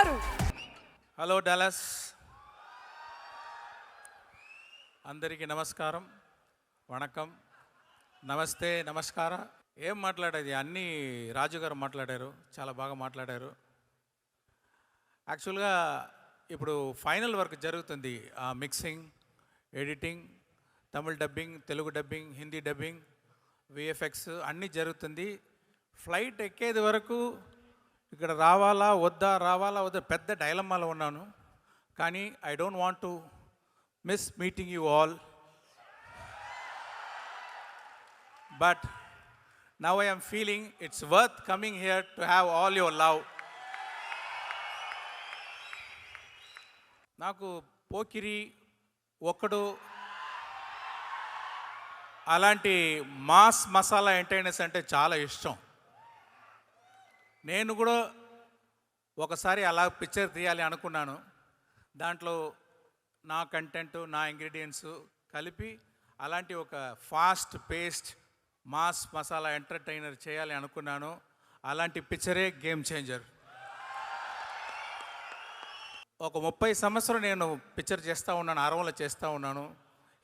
గారు. Hello Dallas, అందరికీ నమస్కారం, వణకం, నమస్తే, నమస్కార. ఏం మాట్లాడేది, అన్నీ రాజు గారు మాట్లాడారు, చాలా బాగా మాట్లాడారు. యాక్చువల్గా ఇప్పుడు ఫైనల్ వర్క్ జరుగుతుంది, mixing, editing, Tamil dubbing, Telugu dubbing, Hindi dubbing, VFX అన్నీ జరుగుతుంది. ఫ్లైట్ ఎక్కేది వరకు ఇక్కడ రావాలా వద్దా పెద్ద డైలమాలో ఉన్నాను. కానీ I don't want to miss meeting you all, but now I am feeling it's worth coming here to have all your love. నాకు పోకిరి, ఒక్కడు అలాంటి మాస్ మసాలా ఎంటర్టైనర్స్ అంటే చాలా ఇష్టం. నేను కూడా ఒకసారి అలా పిక్చర్ తీయాలి అనుకున్నాను. దాంట్లో నా కంటెంట్, నా ఇంగ్రీడియంట్స్ కలిపి అలాంటి ఒక fast paced mass masala entertainer చేయాలి అనుకున్నాను. అలాంటి పిక్చరే గేమ్ చేంజర్. ఒక 30 సంవత్సరం నేను పిక్చర్ చేస్తూ ఉన్నాను, అరవలో చేస్తూ ఉన్నాను,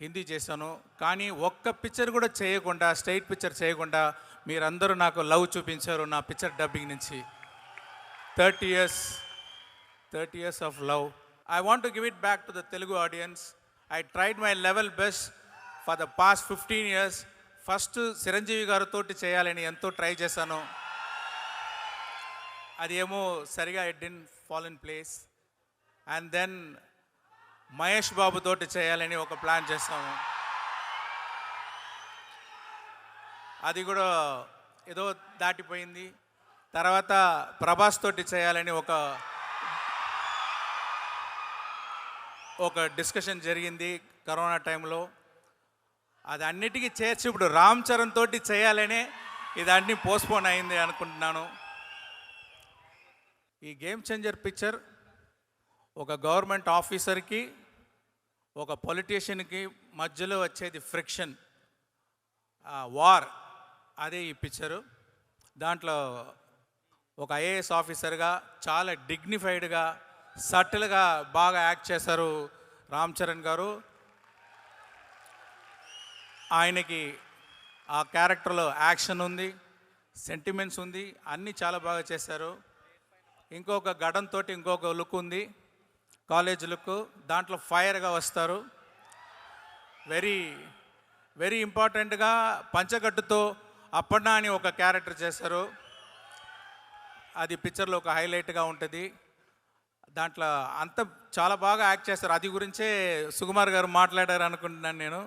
హిందీ చేశాను. కానీ ఒక్క పిక్చర్ కూడా చేయకుండా, స్ట్రైట్ పిక్చర్ చేయకుండా మీరందరూ నాకు లవ్ చూపించారు నా పిక్చర్ డబ్బింగ్ నుంచి. 30 years of love. I want to give it back to the Telugu audience. I tried my level best for the past 15 years. First Chiranjeevi గారితో చేయాలని ఎంతో ట్రై చేశాను. అది ఏమో సరిగా it didn't fall in place. And then Mahesh Babu తోటి చేయాలని ఒక ప్లాన్ చేస్తాము. అది కూడా ఏదో దాటిపోయింది. తర్వాత ప్రభాస్ తోటి చేయాలని ఒక డిస్కషన్ జరిగింది కరోనా టైంలో. అది అన్నిటికీ చేర్చి ఇప్పుడు రామ్ చరణ్ తోటి చేయాలనే ఇదన్నీ పోస్ట్పోన్ అయింది అనుకుంటున్నాను. ఈ గేమ్ చేంజర్ పిక్చర్ ఒక గవర్నమెంట్ ఆఫీసర్కి, ఒక పొలిటీషియన్కి మధ్యలో వచ్చేది ఫ్రిక్షన్, వార్, అదే ఈ పిక్చరు. దాంట్లో ఒక ఐఏఎస్ ఆఫీసర్గా చాలా డిగ్నిఫైడ్గా, సటిల్గా బాగా యాక్ట్ చేశారు రామ్ చరణ్ గారు. ఆయనకి ఆ క్యారెక్టర్లో యాక్షన్ ఉంది, సెంటిమెంట్స్ ఉంది, అన్నీ చాలా బాగా చేశారు. ఇంకొక గడంతో ఇంకొక లుక్ ఉంది, కాలేజ్ లుక్. దాంట్లో ఫైర్గా వస్తారు. వెరీ వెరీ ఇంపార్టెంట్గా పంచగట్టుతో అప్పన్నా అని ఒక క్యారెక్టర్ చేశారు. అది పిక్చర్లో ఒక హైలైట్గా ఉంటుంది. దాంట్లో అంత చాలా బాగా యాక్ట్ చేస్తారు. అది గురించే సుకుమార్ గారు మాట్లాడారు అనుకుంటున్నాను నేను.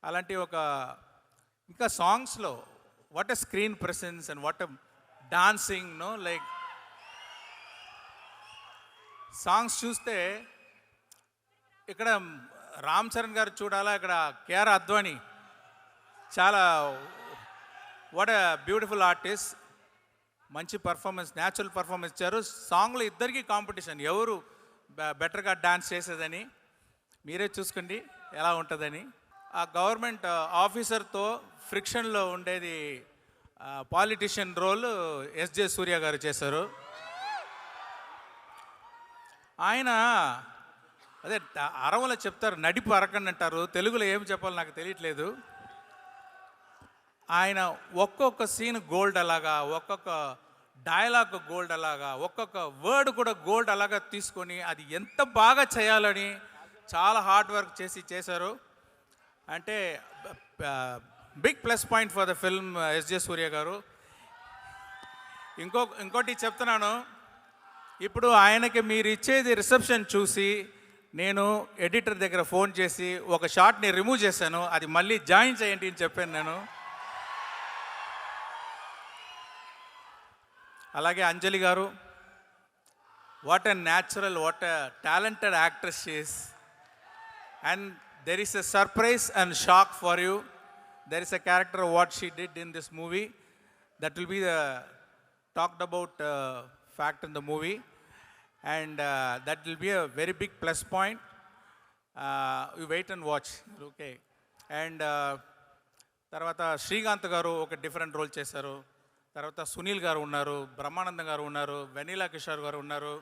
అలాంటి ఒక ఇంకా సాంగ్స్లో what a screen presence and what a dancing, no like songs చూస్తే ఇక్కడ రామ్ చరణ్ గారు చూడాలా, ఇక్కడ కేఆర్ అద్వానీ చాలా వాట్ ఎ బ్యూటిఫుల్ ఆర్టిస్ట్. మంచి పర్ఫార్మెన్స్, న్యాచురల్ పర్ఫార్మెన్స్ ఇచ్చారు. సాంగ్లో ఇద్దరికీ కాంపిటీషన్, ఎవరు బెటర్గా డాన్స్ చేసేదని. మీరే చూసుకోండి ఎలా ఉంటుందని. ఆ గవర్నమెంట్ ఆఫీసర్తో ఫ్రిక్షన్లో ఉండేది పాలిటిషియన్ రోల్ ఎస్జే సూర్య గారు చేశారు. ఆయన అదే అరవలో చెప్తారు, నడిపు అరకండి అంటారు. తెలుగులో ఏం చెప్పాలో నాకు తెలియట్లేదు. ఆయన ఒక్కొక్క సీన్ గోల్డ్ అలాగా, ఒక్కొక్క డైలాగ్ గోల్డ్ అలాగా, ఒక్కొక్క వర్డ్ కూడా గోల్డ్ అలాగా తీసుకొని అది ఎంత బాగా చేయాలని చాలా హార్డ్ వర్క్ చేశారు. అంటే big plus point for the film SJ Surya గారు. ఇంకోటి చెప్తున్నాను, ఇప్పుడు ఆయనకి మీరు ఇచ్చేది రిసెప్షన్ చూసి నేను ఎడిటర్ దగ్గర ఫోన్ చేసి ఒక షాట్ని రిమూవ్ చేశాను, అది మళ్ళీ జాయిన్ చేయండి అని చెప్పాను నేను. అలాగే అంజలి గారు, what a natural, what a talented actress she is. And there is a surprise and shock for you. There is a character what she did in this movie that will be the talked about fact in the movie, and that will be a very big plus point. You wait and watch, okay. And తర్వాత శ్రీకాంత్ గారు ఒక different role చేశారు. తర్వాత సునీల్ గారు ఉన్నారు, బ్రహ్మానందం గారు ఉన్నారు, vanilla Kishore గారు ఉన్నారు,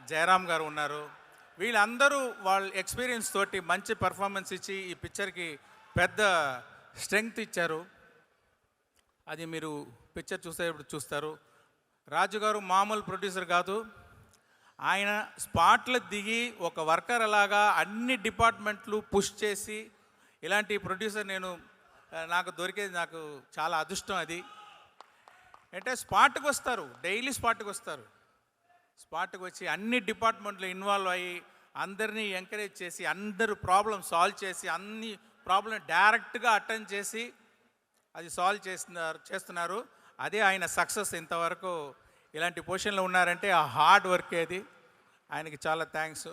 జయరామ్ గారు ఉన్నారు. వీళ్ళందరూ వాళ్ళ ఎక్స్పీరియన్స్ తోటి మంచి పర్ఫార్మెన్స్ ఇచ్చి ఈ పిక్చర్కి పెద్ద స్ట్రెంగ్త్ ఇచ్చారు. అది మీరు పిక్చర్ చూసేటప్పుడు చూస్తారు. రాజు గారు మామూలు ప్రొడ్యూసర్ కాదు. ఆయన స్పాట్లో దిగి ఒక వర్కర్ అలాగా అన్ని డిపార్ట్మెంట్లు పుష్ చేసి ఇలాంటి ప్రొడ్యూసర్ నాకు దొరికేది నాకు చాలా అదృష్టం. అది అంటే స్పాట్కి వస్తారు, డైలీ స్పాట్కి వస్తారు. స్పాట్కి వచ్చి అన్ని డిపార్ట్మెంట్లు ఇన్వాల్వ్ అయ్యి అందరినీ ఎంకరేజ్ చేసి అందరూ ప్రాబ్లం సాల్వ్ చేసి అన్ని ప్రాబ్లం డైరెక్ట్గా అటెండ్ చేసి అది సాల్వ్ చేస్తున్నారు. అదే ఆయన సక్సెస్. ఇంతవరకు ఇలాంటి పొజిషన్లో ఉన్నారంటే ఆ హార్డ్ వర్క్ అది. ఆయనకి చాలా థ్యాంక్స్.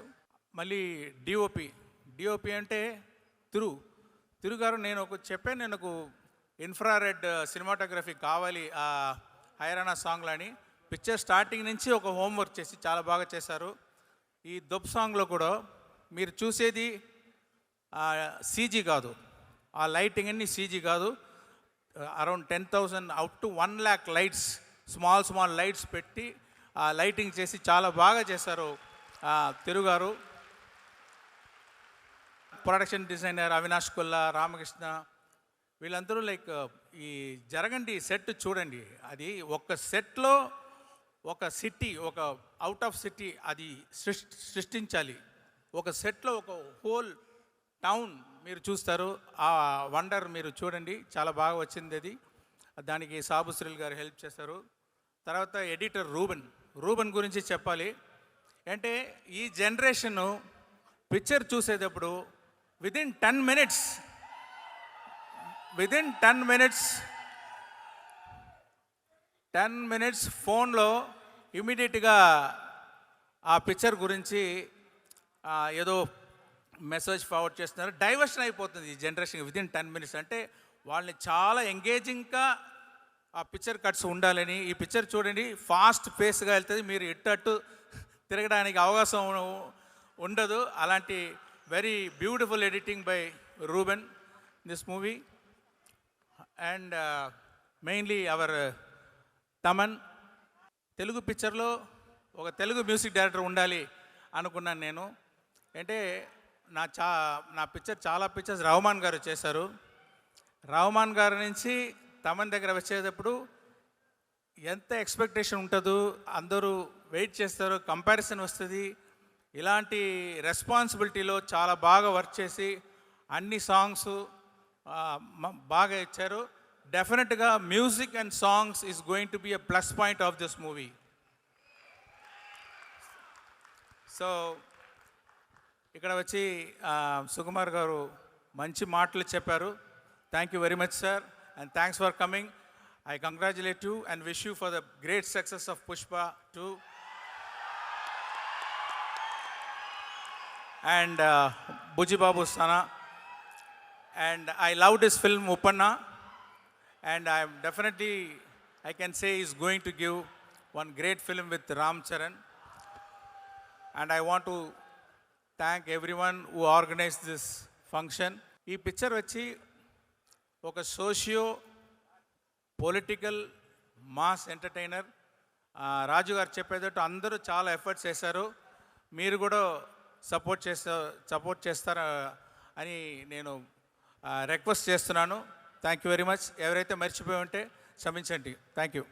మళ్ళీ డిఓపి అంటే తిరు గారు నేను చెప్పాను, నేను ఇన్ఫ్రారెడ్ సినిమాటోగ్రఫీ కావాలి ఆ హైరానా సాంగ్లో అని. పిక్చర్ స్టార్టింగ్ నుంచి ఒక హోంవర్క్ చేసి చాలా బాగా చేశారు. ఈ దొబ్ సాంగ్లో కూడా మీరు చూసేది సీజీ కాదు, ఆ లైటింగ్ అన్ని సీజీ కాదు. Around 10,000 up to 1 lakh lights, small lights పెట్టి ఆ లైటింగ్ చేసి చాలా బాగా చేశారు తిరుగారు. ప్రొడక్షన్ డిజైనర్ అవినాష్ కొల్లా, రామకృష్ణ, వీళ్ళందరూ ఈ జరగండి సెట్ చూడండి. అది ఒక సెట్లో ఒక సిటీ, ఒక అవుట్ ఆఫ్ సిటీ అది సృష్టించాలి. ఒక సెట్లో ఒక హోల్ టౌన్ మీరు చూస్తారు. ఆ వండర్ మీరు చూడండి, చాలా బాగా వచ్చింది అది. దానికి సాబుశ్రీల్ గారు హెల్ప్ చేశారు. తర్వాత ఎడిటర్ రూబెన్ గురించి చెప్పాలి. అంటే ఈ జనరేషను పిక్చర్ చూసేటప్పుడు విదిన్ 10 మినిట్స్ ఫోన్లో ఇమీడియట్గా ఆ పిక్చర్ గురించి ఏదో మెసేజ్ ఫార్వర్డ్ చేస్తున్నారు. డైవర్షన్ అయిపోతుంది ఈ జనరేషన్ విదిన్ 10 minutes. అంటే వాళ్ళని చాలా ఎంగేజింగ్గా ఆ పిక్చర్ కట్స్ ఉండాలని. ఈ పిక్చర్ చూడండి, ఫాస్ట్ పేస్గా వెళ్తుంది, మీరు ఇట్టట్టు తిరగడానికి అవకాశం ఉండదు. అలాంటి very beautiful editing by Ruben this movie. And mainly our Thaman. Telugu పిక్చర్లో ఒక తెలుగు మ్యూజిక్ డైరెక్టర్ ఉండాలి అనుకున్నాను నేను. అంటే నా పిక్చర్ చాలా పిక్చర్స్ రహమాన్ గారు చేశారు. రహమాన్ గారి నుంచి తమన్ దగ్గర వచ్చేటప్పుడు ఎంత ఎక్స్పెక్టేషన్ ఉంటుందో, అందరూ వెయిట్ చేస్తారు, కంపారిజన్ వస్తుంది. ఇలాంటి రెస్పాన్సిబిలిటీలో చాలా బాగా వర్క్ చేసి అన్ని సాంగ్స్ బాగా ఇచ్చారు. డెఫినెట్గా music and songs is going to be a plus point of this movie. So ఇక్కడ వచ్చి సుకుమార్ గారు మంచి మాటలు చెప్పారు. Thank you very much sir, and thanks for coming. I congratulate you and wish you for the great success of Pushpa 2. And Buji Babu Sana. And I loved his film Uppanna. And I can say he's going to give one great film with Ram Charan. And I want to thank everyone who organized this function. ఈ picture వచ్చి ఒక socio political mass entertainer. రాజు గారు చెప్పేటట్టు అందరూ చాలా efforts చేశారు. మీరు కూడా support చేస్తారా అని నేను రిక్వెస్ట్ చేస్తున్నాను. Thank you very much. ఎవరైతే మర్చిపోయి ఉంటే క్షమించండి. Thank you.